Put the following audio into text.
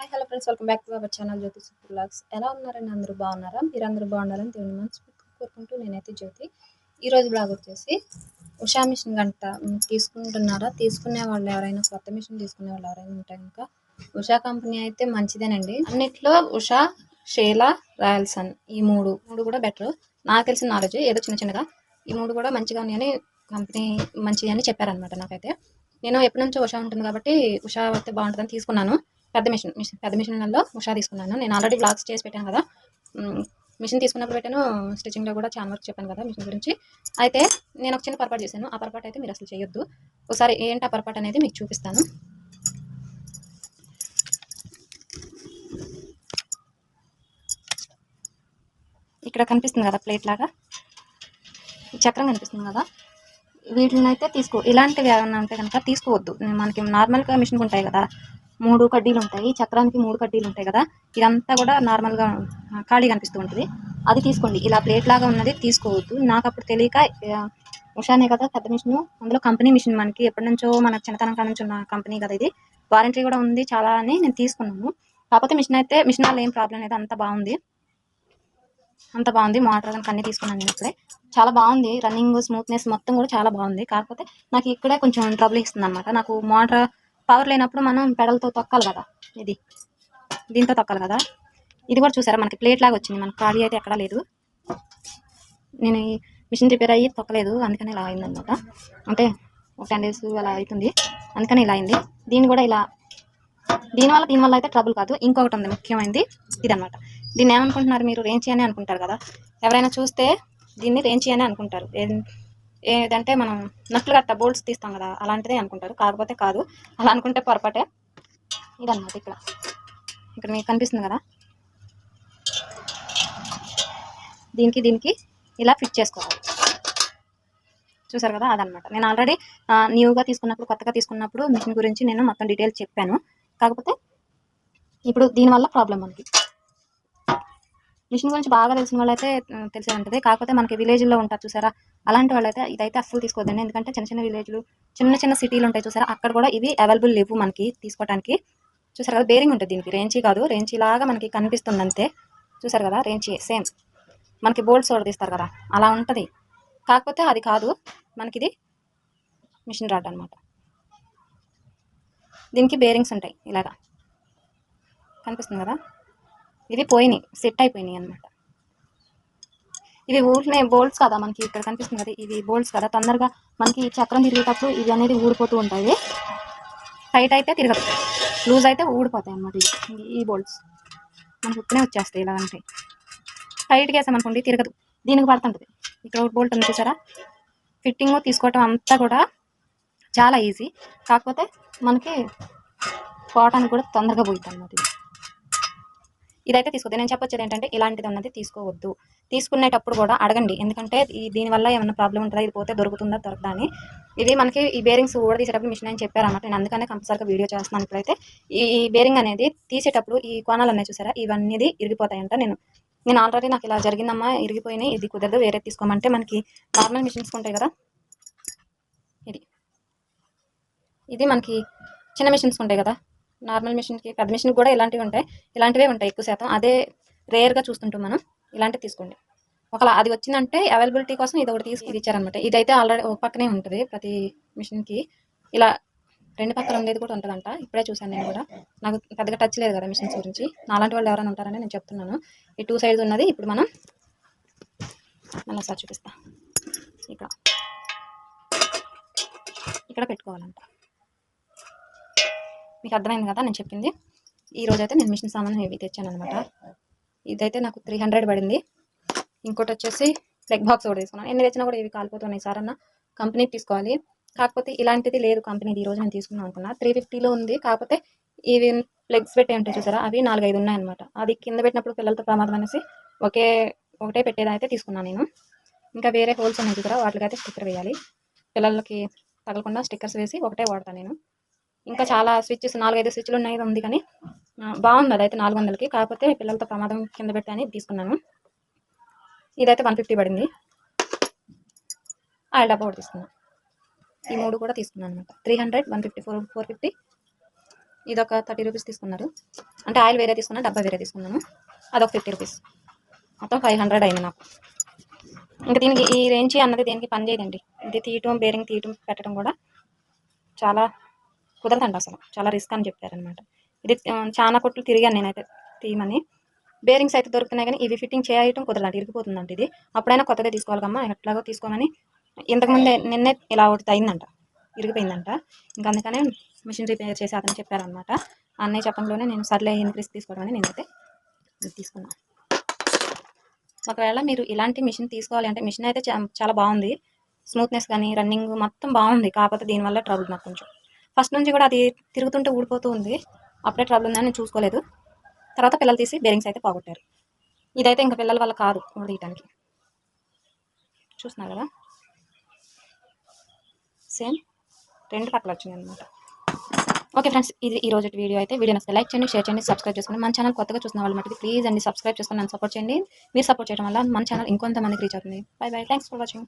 Hi hello friends, welcome back to our channel Jyoti super vlogs. ఎలా ఉన్నారండి? అందరూ బాగున్నారా? మీరందరూ బాగున్నారని దేవుని మనస్ఫూర్తిగా కోరుకుంటూ నేనైతే జ్యోతి. ఈరోజు బ్లాగ్ వచ్చేసి ఉషా మిషన్ గంట తీసుకుంటున్నారా? తీసుకునే వాళ్ళు ఎవరైనా, కొత్త మిషన్ తీసుకునే వాళ్ళు ఎవరైనా ఉంటే కనుక ఉషా కంపెనీ అయితే మంచిదేనండి. అన్నిట్లో ఉషా, షేలా, రాయల్సన్ ఈ మూడు కూడా బెటర్. నాకు తెలిసిన నాలెడ్జ్ ఏదో చిన్న చిన్నగా ఈ మూడు కూడా మంచిగా ఉన్నాయని కంపెనీ మంచిది అని చెప్పారనమాట. నాకైతే నేను ఎప్పటి నుంచో ఉషా ఉంటుంది కాబట్టి ఉషా అయితే బాగుంటుందని తీసుకున్నాను. పెద్ద మిషన్లలో ఉషా తీసుకున్నాను. నేను ఆల్రెడీ బ్లాగ్స్ చేసి పెట్టాను కదా. మిషన్ తీసుకున్నప్పుడు పెట్టాను, స్టిచ్చింగ్లో కూడా చాలా వరకు చెప్పాను కదా మిషన్ గురించి. అయితే నేను ఒక చిన్న పొరపాటు చేశాను. ఆ పొరపాటు అయితే మీరు అసలు చేయొద్దు. ఒకసారి ఏంటి ఆ పొరపాటు అనేది మీకు చూపిస్తాను. ఇక్కడ కనిపిస్తుంది కదా ప్లేట్ లాగా, చక్రం కనిపిస్తుంది కదా, వీటిని అయితే ఇలాంటివి ఏమైనా ఉంటే కనుక తీసుకోవద్దు. మనకి నార్మల్గా మిషన్కి ఉంటాయి కదా, 3 కడ్డీలు ఉంటాయి, చక్రానికి 3 కడ్డీలు ఉంటాయి కదా, ఇదంతా కూడా నార్మల్గా ఖాళీ కనిపిస్తూ ఉంటుంది. అది తీసుకోండి. ఇలా ప్లేట్ లాగా ఉన్నది తీసుకోవద్దు. నాకు అప్పుడు తెలియక ఉషానే కదా పెద్ద మిషన్, అందులో కంపెనీ మిషన్, మనకి ఎప్పటి నుంచో మన చిన్నతనం కాడ నుంచి ఉన్న కంపెనీ కదా ఇది, వారంటీ కూడా ఉంది చాలా అని నేను తీసుకున్నాను. కాకపోతే మిషన్ వల్ల ఏం ప్రాబ్లం లేదు, అంత బాగుంది. మోటార్ కనుక అన్ని తీసుకున్నాను నేను ఇప్పుడే. చాలా బాగుంది, రన్నింగ్ స్మూత్నెస్ మొత్తం కూడా చాలా బాగుంది. కాకపోతే నాకు ఇక్కడే కొంచెం ట్రబుల్ ఇస్తుంది అనమాట. నాకు మోటార్ పవర్ లేనప్పుడు మనం పెడల్తో తొక్కాలి కదా, దీంతో తొక్కాలి కదా. ఇది కూడా చూసారా మనకి ప్లేట్ లాగా వచ్చింది, మనకు ఖాళీ అయితే ఎక్కడా లేదు. నేను ఈ మిషన్ రిపేర్ అయ్యి తొక్కలేదు, అందుకని ఇలా అయిందనమాట. అంటే ఒక 10 days అలా అవుతుంది, అందుకని ఇలా అయింది. దీనివల్ల అయితే ట్రబుల్ కాదు. ఇంకొకటి ఉంది ముఖ్యమైనది, ఇదనమాట. దీన్ని ఏమనుకుంటున్నారు మీరు? రేంచి అని అనుకుంటారు కదా. ఎవరైనా చూస్తే దీన్ని రేంచి అని అనుకుంటారు. ఏదంటే మనం నట్లు గట్ట బోల్ట్స్ తీస్తాం కదా, అలాంటిదే అనుకుంటారు. కాకపోతే కాదు, అలా అనుకుంటే పొరపాటే. ఇదన్నమాట. ఇక్కడ మీకు కనిపిస్తుంది కదా, దీనికి ఇలా ఫిట్ చేసుకోవాలి. చూసారు కదా, అదనమాట. నేను ఆల్రెడీ కొత్తగా తీసుకున్నప్పుడు మిషన్ గురించి నేను మొత్తం డీటెయిల్స్ చెప్పాను. కాకపోతే ఇప్పుడు దీనివల్ల ప్రాబ్లం మనకి. మిషన్ గురించి బాగా తెలిసిన వాళ్ళైతే తెలిసే ఉంటుంది. కాకపోతే మనకి విలేజ్లో ఉంటారు చూసారా, అలాంటి వాళ్ళైతే ఇదైతే అస్సలు తీసుకోవద్దండి. ఎందుకంటే చిన్న విలేజ్లు, చిన్న సిటీలు ఉంటాయి చూసారా, అక్కడ కూడా ఇవి అవైలబుల్ లేవు మనకి తీసుకోవడానికి. చూసారు కదా, బేరింగ్ ఉంటుంది దీనికి. రేంచి కాదు, రేంచి లాగా మనకి కనిపిస్తుంది అంతే. చూసారు కదా, రేంచి సేమ్ మనకి బోల్ట్స్ తీస్తారు కదా, అలా ఉంటుంది. కాకపోతే అది కాదు, మనకి ఇది మిషన్ రాడ్ అనమాట. దీనికి బేరింగ్స్ ఉంటాయి ఇలాగా, కనిపిస్తుంది కదా. ఇవి సెట్ అయిపోయినాయి అనమాట. ఇవి ఊరినే బోల్ట్స్ కదా, మనకి ఇక్కడ కనిపిస్తుంది కదా, ఇవి బోల్ట్స్ కదా. తొందరగా మనకి చక్రం తిరిగేటప్పుడు ఇవి అనేది ఊడిపోతూ ఉంటాయి. టైట్ అయితే తిరగదు, లూజ్ అయితే ఊడిపోతాయి అన్నమాట. ఈ బోల్ట్స్ మనకి ఉప్పునే వచ్చేస్తాయి. ఇలా ఉంటాయి. టైట్గా వేసామనుకోండి తిరగదు, దీనికి పడుతుంటుంది. ఇక్కడ ఒక బోల్ట్ ఉంది చూసారా. ఫిట్టింగ్ తీసుకోవటం అంతా కూడా చాలా ఈజీ. కాకపోతే మనకి పోవటానికి కూడా తొందరగా పోయింది అన్నమాట. ఇదైతే తీసుకోవద్దు. నేను చెప్పొచ్చేది ఏంటంటే, ఇలాంటిది ఉన్నది తీసుకోవద్దు. తీసుకునేటప్పుడు కూడా అడగండి, ఎందుకంటే దీనివల్ల ఏమైనా ప్రాబ్లం ఉంటుందా, ఇది పోతే దొరుకుతుందా దొరకదా అని. ఇది మనకి ఈ బేరింగ్స్ కూడా తీసేటప్పుడు మిషన్ అని చెప్పారన్నమాట. నేను అందుకనే కంపల్సరీగా వీడియో చేస్తున్నాను. ఇప్పుడైతే ఈ బేరింగ్ అనేది తీసేటప్పుడు ఈ కోణాలు ఉన్నాయి చూసారా, ఇవన్నీ ఇరిగిపోతాయంట. నేను ఆల్రెడీ నాకు ఇలా జరిగిందమ్మా, ఇరిగిపోయినాయి, ఇది కుదరదు, వేరే తీసుకోమంటే, మనకి నార్మల్ మిషన్స్ ఉంటాయి కదా, ఇది మనకి చిన్న మిషన్స్ ఉంటాయి కదా, నార్మల్ మిషన్కి పెద్ద మిషన్కి కూడా ఇలాంటివే ఉంటాయి ఎక్కువ శాతం. అదే రేర్గా చూస్తుంటాం మనం. ఇలాంటివి తీసుకోండి. ఒకవేళ అది వచ్చిందంటే అవైలబిలిటీ కోసం ఇది ఒకటి ఇది ఇచ్చారనమాట. ఇదైతే ఆల్రెడీ ఒక పక్కనే ఉంటుంది ప్రతి మిషన్కి. ఇలా 2 పక్కల ఉండేది కూడా ఉంటుందంట. ఇప్పుడే చూసాను నేను కూడా. నాకు పెద్దగా టచ్ లేదు కదా మిషన్స్ గురించి. నాలాంటి వాళ్ళు ఎవరైనా ఉంటారని నేను చెప్తున్నాను. ఈ 2 సైడ్స్ ఉన్నది ఇప్పుడు మనం మళ్ళీ సార్ చూపిస్తా. ఇక్కడ పెట్టుకోవాలంట. మీకు అర్థమైంది కదా నేను చెప్పింది. ఈరోజైతే నేను మిషన్ సామాన్ ఇవి తెచ్చాను అనమాట. ఇదైతే నాకు 300 పడింది. ఇంకోటి వచ్చేసి ప్లగ్ బాక్స్ ఒకటి తీసుకున్నాను. ఎన్ని తెచ్చినా కూడా ఇవి కాలిపోతున్నాయి. సార్ అన్న కంపెనీ తీసుకోవాలి, కాకపోతే ఇలాంటిది లేదు కంపెనీది. ఈరోజు నేను తీసుకున్నాను అనుకున్నా. 350లో ఉంది. కాకపోతే ఇవి ప్లగ్స్ పెట్టే ఉంటాయి చూసారా, అవి 4-5 ఉన్నాయన్నమాట. అది కింద పెట్టినప్పుడు పిల్లలతో ప్రమాదం అనేసి ఒకటే పెట్టేదైతే తీసుకున్నాను నేను. ఇంకా వేరే హోల్స్ ఉన్నాయి చూసారా, వాటికైతే స్టిక్కర్ వేయాలి. పిల్లలకి తగలకుండా స్టిక్కర్స్ వేసి ఒకటే వాడతాను నేను. ఇంకా చాలా స్విచ్చెస్ 4-5 స్విచ్లు ఉన్నాయి ఉంది, కానీ బాగుంది. అదైతే 400కి. కాకపోతే పిల్లలతో ప్రమాదం కింద పెట్టి అని తీసుకున్నాను. ఇదైతే 150 పడింది. ఆయిల్ డబ్బా ఒకటి తీసుకున్నాను. ఈ 3 కూడా తీసుకున్నాను అనమాట. 300, 150, 450. ఇది ఒక 30 రూపీస్ తీసుకున్నారు. అంటే ఆయిల్ వేరే తీసుకున్నాను, డబ్బా వేరే తీసుకున్నాను. అదొక 50 రూపీస్, మొత్తం 500 అయింది నాకు. ఇంకా దీనికి ఈ రేంజ్ అన్నది దేనికి పని చేయదండి. ఇది తీయటం, బేరింగ్ తీయటం, పెట్టడం కూడా చాలా కుదరదండి అసలు, చాలా రిస్క్ అని చెప్పారనమాట. ఇది చాలా కొట్లు తిరిగాను నేనైతే తీయమని. బేరింగ్స్ అయితే దొరుకుతున్నాయి కానీ ఇవి ఫిట్టింగ్ చేయటం కుదరదండి, ఇరిగిపోతుందంట. ఇది అప్పుడైనా కొత్తగా తీసుకోవాలమ్మా, ఎట్లాగో తీసుకోమని ఇంతకుముందే నిన్నే ఇలా ఒకటి అయిందంట, ఇరిగిపోయిందంట. ఇంకా అందుకనే మిషన్ రిపేర్ చేసి అతను చెప్పారనమాట. అన్నయ్య చెప్పడంలోనే నేను సర్లే ఎందుకు రిస్క్ తీసుకోవడం నేనైతే తీసుకున్నాను. ఒకవేళ మీరు ఇలాంటి మిషన్ తీసుకోవాలి అంటే, మిషన్ అయితే చాలా బాగుంది, స్మూత్నెస్ కానీ రన్నింగ్ మొత్తం బాగుంది. కాకపోతే దీనివల్ల ట్రబుల్ నాకు కొంచెం. ఫస్ట్ నుంచి కూడా అది తిరుగుతుంటే ఊడిపోతూ ఉంది, అప్పుడే ట్రబుల్ ఉందని నేను చూసుకోలేదు. తర్వాత పిల్లలు తీసి బేరింగ్స్ అయితే పోగొట్టారు. ఇదైతే ఇంకా పిల్లల వల్ల కాదు తీయటానికి. చూస్తున్నారు కదా, సేమ్ 2 పక్కలు వచ్చినాయి అనమాట. ఓకే ఫ్రెండ్స్, ఇది ఈ రోజు వీడియో అయితే. వీడియో నచ్చితే లైక్ చేయండి, షేర్ చేయండి, సబ్స్క్రైబ్ చేసుకోండి. మన ఛానల్ కొత్తగా చూసిన వాళ్ళు మటుకు ప్లీజ్ అండి సబ్స్క్రైబ్ చేసుకొని నన్ను సపోర్ట్ చేయండి. మీరు సపోర్ట్ చేయడం వల్ల మన ఛానల్ ఇంకొంతమందికి రీచ్ అవుతుంది. By by, thanks for watching.